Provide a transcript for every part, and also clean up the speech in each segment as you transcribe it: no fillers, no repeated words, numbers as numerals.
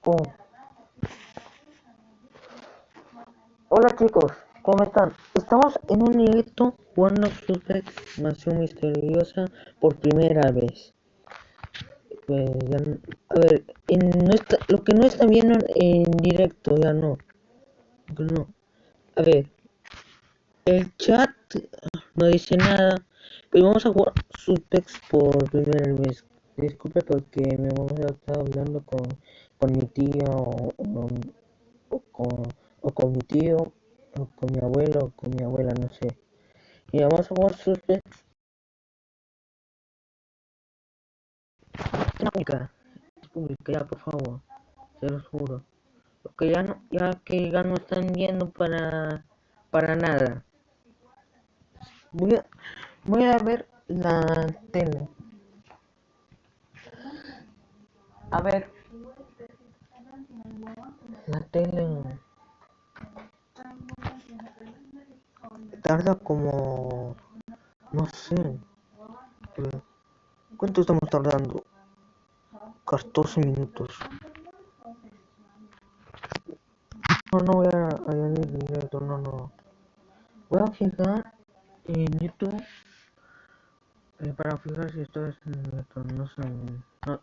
Oh, hola chicos, ¿cómo están? Estamos en un directo jugando Suspect Mansión Misteriosa por primera vez. Pues ya, a ver, lo que no están viendo en directo, ya no. No. A ver, el chat no dice nada, pero vamos a jugar Suspect por primera vez. Disculpe porque mi mamá está hablando con mi tío o con, o con mi tío o con mi abuelo o con mi abuela, no sé. Y vamos a jugar Suspect. Es pública, ya por favor, se los juro. Porque ya no están viendo para nada. Voy a, voy a ver la tele. A ver, la tele tarda como, no sé, ¿cuánto estamos tardando? 14 minutos. No, no voy a ir directo, no, no. Voy a fijar en YouTube para fijar si esto es en directo, no sé. No,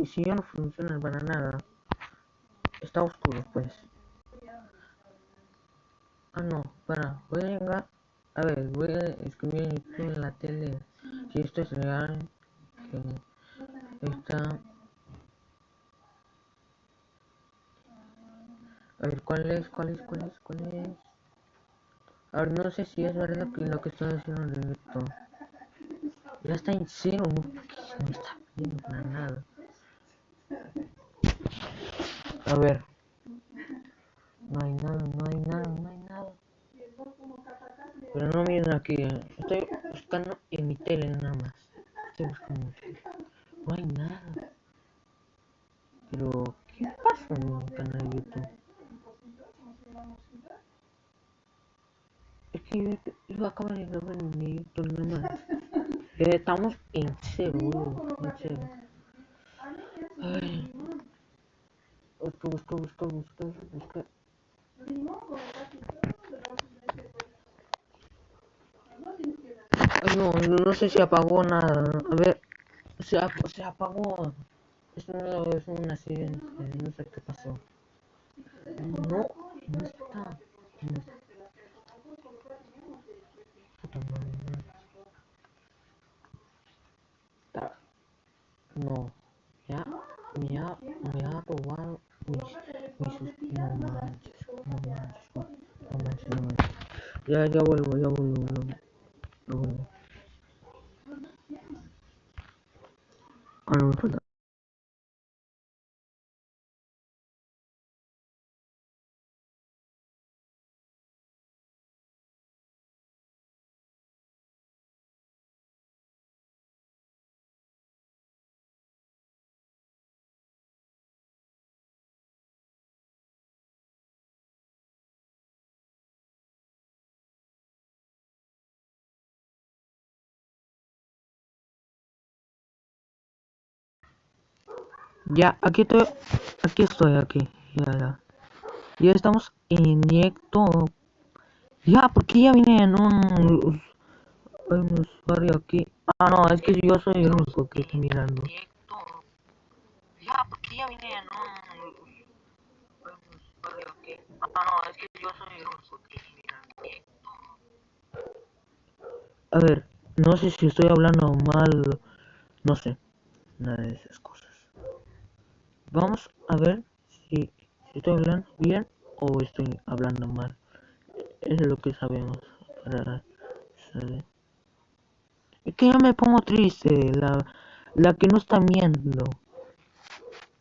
y si ya no funciona para nada, está oscuro pues. Ah, no, para, voy a llegar. A ver, voy a escribir en YouTube en la tele si esto es real. Que está. A ver, ¿cuál es? A ver, no sé si es verdad que lo que estoy haciendo en directo. Ya está en cero, no, no está viendo para nada. A ver, no hay nada, no hay nada, no hay nada. Pero no miren aquí, estoy buscando en mi tele nada más. Estoy buscando. No hay nada. Pero, ¿qué pasa en mi canal de YouTube? Es que yo acabo de grabar en mi YouTube nada más. Estamos en cero, en cero. Ay, busco. Ay, no, no sé si apagó nada. A ver, se apagó. Es un accidente, no sé qué pasó. No, no está. No está. No. Ya, me ha robado no manches, no manches. Ya vuelvo. Ah, no me falta. Ya, aquí. Ya. Ya estamos en directo. Ya, porque ya vine en un usuario aquí. Ah, no, es que yo soy el único que está mirando. Ya, porque ya vine en un usuario aquí. Ah, no, es que yo soy el único que está mirando. A ver, no sé si estoy hablando mal, no sé, nada de esas cosas. Vamos a ver si estoy hablando bien o estoy hablando mal. Eso es lo que sabemos para saber. Es que ya me pongo triste, la que no está viendo.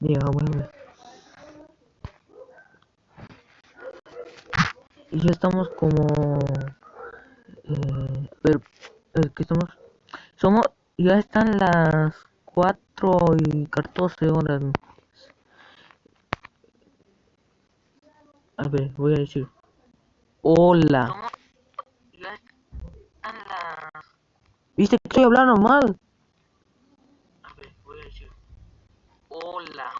Ya, bueno. Y ya estamos como... pero, que ya están las 4:14. A ver, voy a decir. Hola. ¿Viste que estoy hablando mal? A ver, voy a decir. Hola.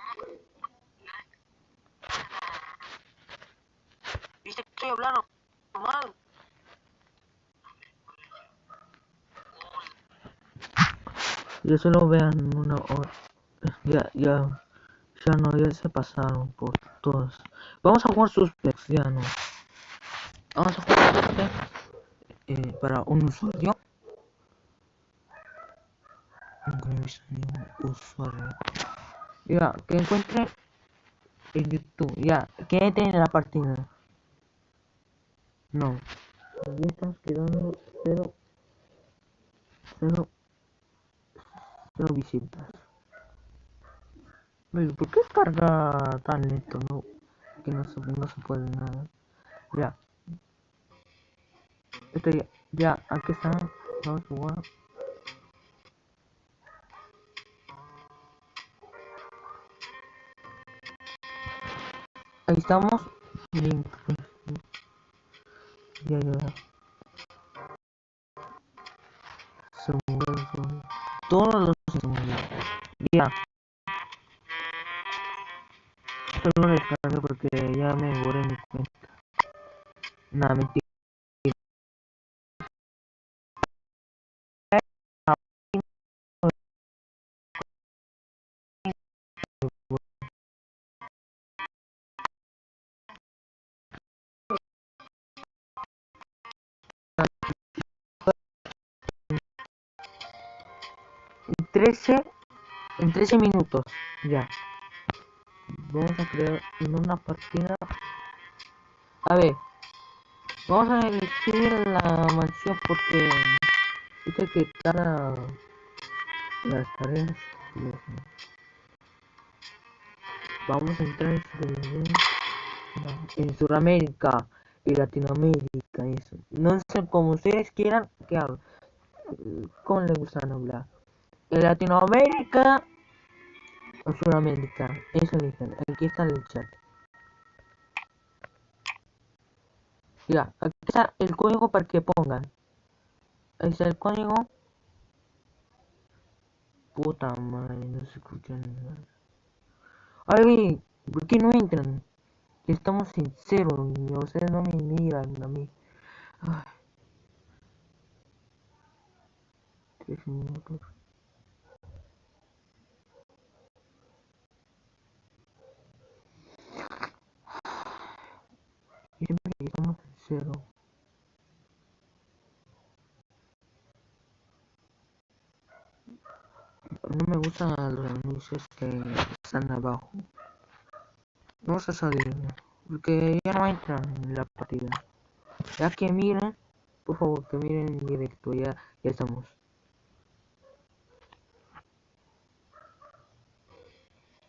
estoy hablando normal. Yo solo vean una hora. Ya no, ya se pasaron por todos. Vamos a jugar Suspects, ya no. Vamos a jugar Suspects para un usuario. Ya, que encuentre en YouTube. Ya, que entre en la partida. No. Ya estamos quedando 0 visitas. Oye, ¿por qué carga tan lento? No, que no se puede nada. Ya, ya, aquí está. Vamos a jugar. Ahí estamos. Link. Ya. Se murió el sol. Todos los se murieron. Ya. Solo descargué porque ya me borré mi cuenta. Nada, mentira. 13 en 13 minutos. Ya. Vamos a crear en una partida. A ver. Vamos a elegir la mansión porque dice que tarda las tareas. Vamos a entrar en Sudamérica y Latinoamérica. Eso. No sé como ustedes quieran que haga. ¿Cómo les gusta hablar? En Latinoamérica o Sudamérica. Eso dicen. Aquí está el chat. Ya, aquí está el código para que pongan. Ahí está el código. Puta madre, no se escucha nada. Ay, ¿por qué no entran? Estamos en cero y ustedes no me miran a mí. Ay, 3 minutos. Y siempre que estamos en cero. No me gustan los anuncios que están abajo. Vamos a salir, porque ya no entran en la partida. Ya que miren, por favor, que miren en directo, ya estamos.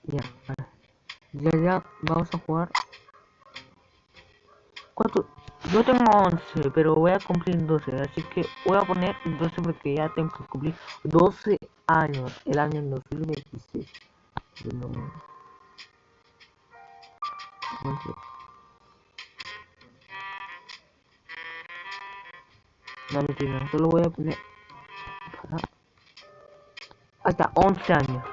Ya, vamos a jugar. ¿Cuánto? Yo tengo 11, pero voy a cumplir 12, así que voy a poner 12 porque ya tengo que cumplir 12 años, el año 2026. No, no mentira, solo voy a poner hasta 11 años.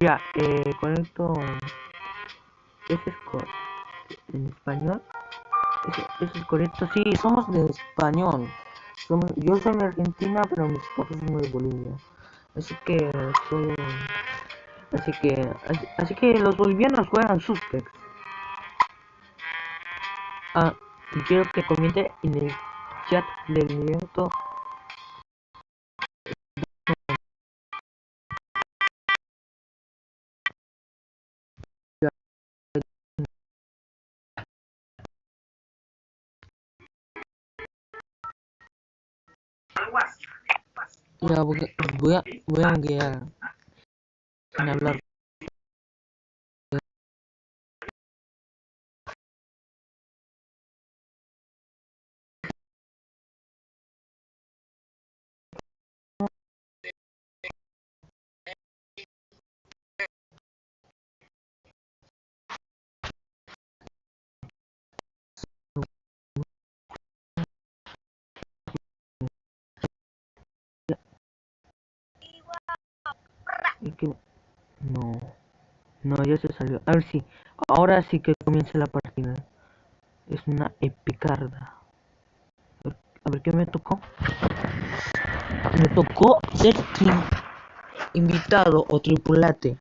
Ya, conecto. Ese es en español. Ese es correcto. Sí, somos de español. Yo soy de Argentina, pero mis papás son de Bolivia. Así que soy, así que los bolivianos juegan Suspects. Ah, y quiero que comente en el chat del directo. Ya voy a guiar en hablar. Es que no. No, ya se salió. A ver si. Ahora sí que comienza la partida. Es una epicarda. A ver qué me tocó. Me tocó ser invitado o tripulante.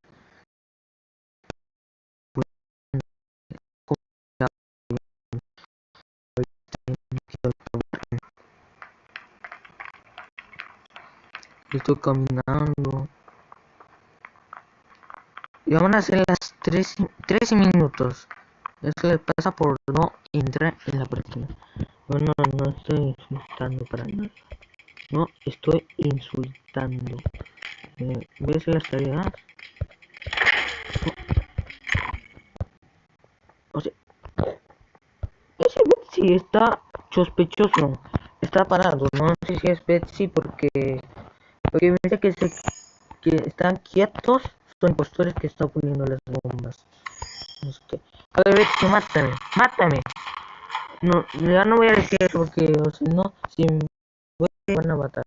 Estoy caminando. Y van a ser las 13 minutos. Eso le pasa por no entrar en la partida. Bueno, no estoy insultando para nada. No estoy insultando. ¿Ves las tareas? O sea, ese Betsy está sospechoso. Está parado. No sé si es Betsy porque me dice que están quietos. Son impostores que están poniendo las bombas. No sé qué. A ver, Betsy, mátame. Mátame. No, ya no voy a decir eso porque si no, si me van a matar.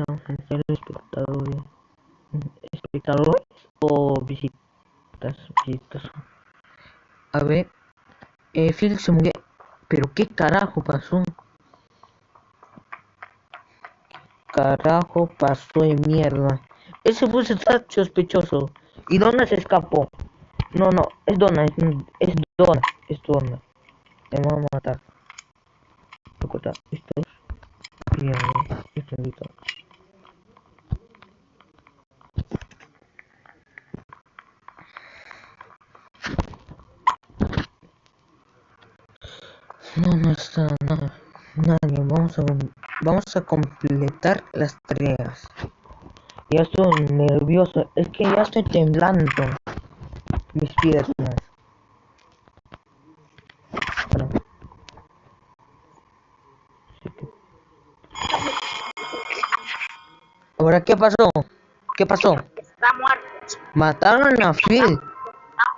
Vamos a entrar espectadores. ¿Espectadores o visitas? A ver, Phil se murió. Pero qué carajo pasó. Carajo pasó de mierda. Ese bus está sospechoso. Y Donna se escapó. No, no, es Donna, es Donna, es Donna. Te vamos a matar. Voy a cortar estos. Mierda, esto invito. No, no está nada. Nadie. Vamos a completar las tareas. Ya estoy nervioso. Es que ya estoy temblando. Mis piernas. Bueno, así que... ¿Ahora qué pasó? ¿Qué pasó? Está muerto. Mataron a Phil.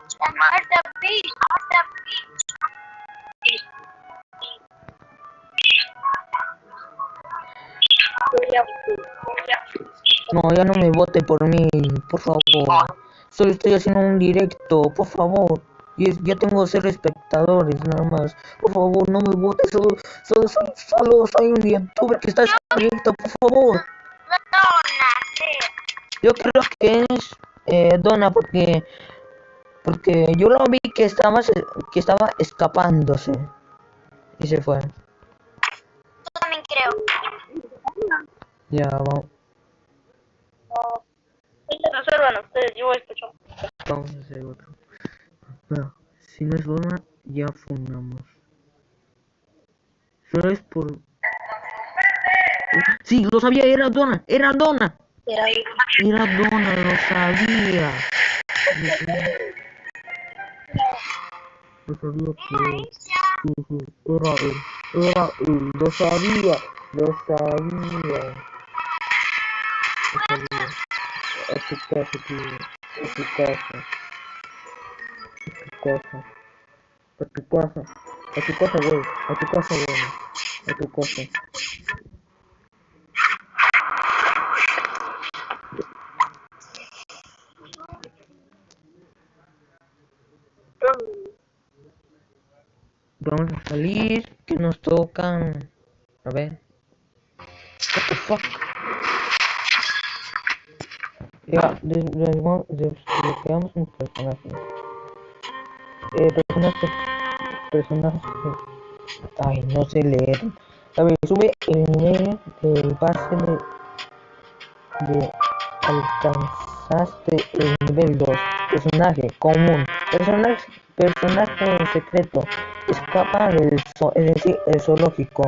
Está muerto, Phil. No, ya no me vote por mí, por favor. Solo estoy haciendo un directo, por favor. Ya tengo 0 espectadores, nada más. Por favor, no me vote. Solo soy un youtuber que está haciendo un directo, por favor. Yo creo que es Donna porque yo lo vi que estaba escapándose y se fue. Yo también creo. Ya, vamos. Resuelvan ustedes, yo escucho. Vamos a hacer otro. Bueno, si no es Donna, ya fundamos. Solo es por... Sí, lo sabía, era Donna, era Donna. Era Donna, lo sabía. Lo sabía que... Sí, era él, lo sabía, lo sabía. A tu casa, tío, a tu casa, a tu casa, a tu casa, güey, a tu casa, güey, a tu casa. Vamos a salir, que nos tocan... A ver. What the fuck? Ya, desbloqueamos un personaje. Personaje. Ay, no sé leer. A ver, sube el nivel del base de alcanzaste el nivel 2. Personaje común. Personaje secreto. Escapa es decir, el zoológico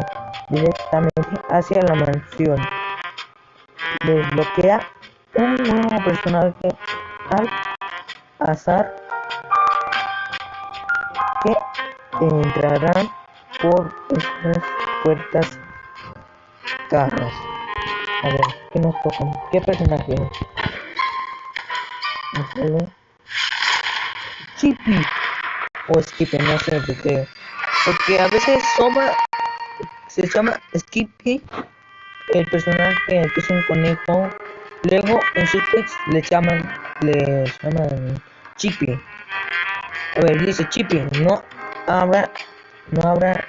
directamente hacia la mansión. Desbloquea un nuevo personaje al azar que entrarán por estas puertas cajas. A ver, ¿qué nos toca? ¿Qué personaje es? ¿Me sale? Chippy. o Skippy, no sé por qué. Porque a veces se llama Skippy, el personaje que es un conejo. Luego en Suspects le llaman Chippy. A ver, dice Chippy, abra, no abra,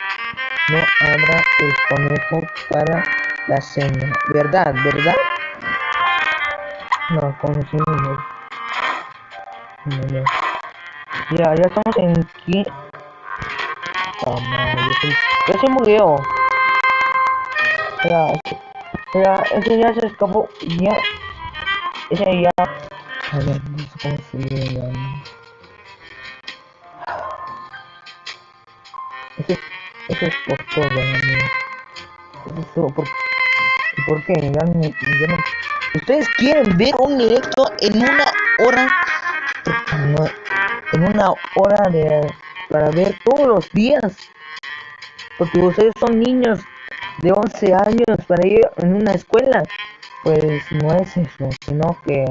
no abra el conejo para la cena. ¿Verdad? ¿Verdad? No, conocimos. No. Ya estamos en aquí. Oh, no, ya se murió. Ese ya se escapó. Ya, ese ya. A ver, no sé cómo se le llama. Eso es por todo, amigo. Eso es todo ¿por qué? Ya no. ¿Ustedes quieren ver un directo en una hora? No, en una hora para ver todos los días. Porque ustedes son niños de 11 años para ir en una escuela. Pues no es eso, sino que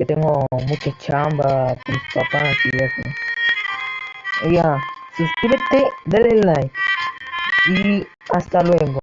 tengo mucha chamba con mis papás y eso. Ya, suscríbete, dale like y hasta luego.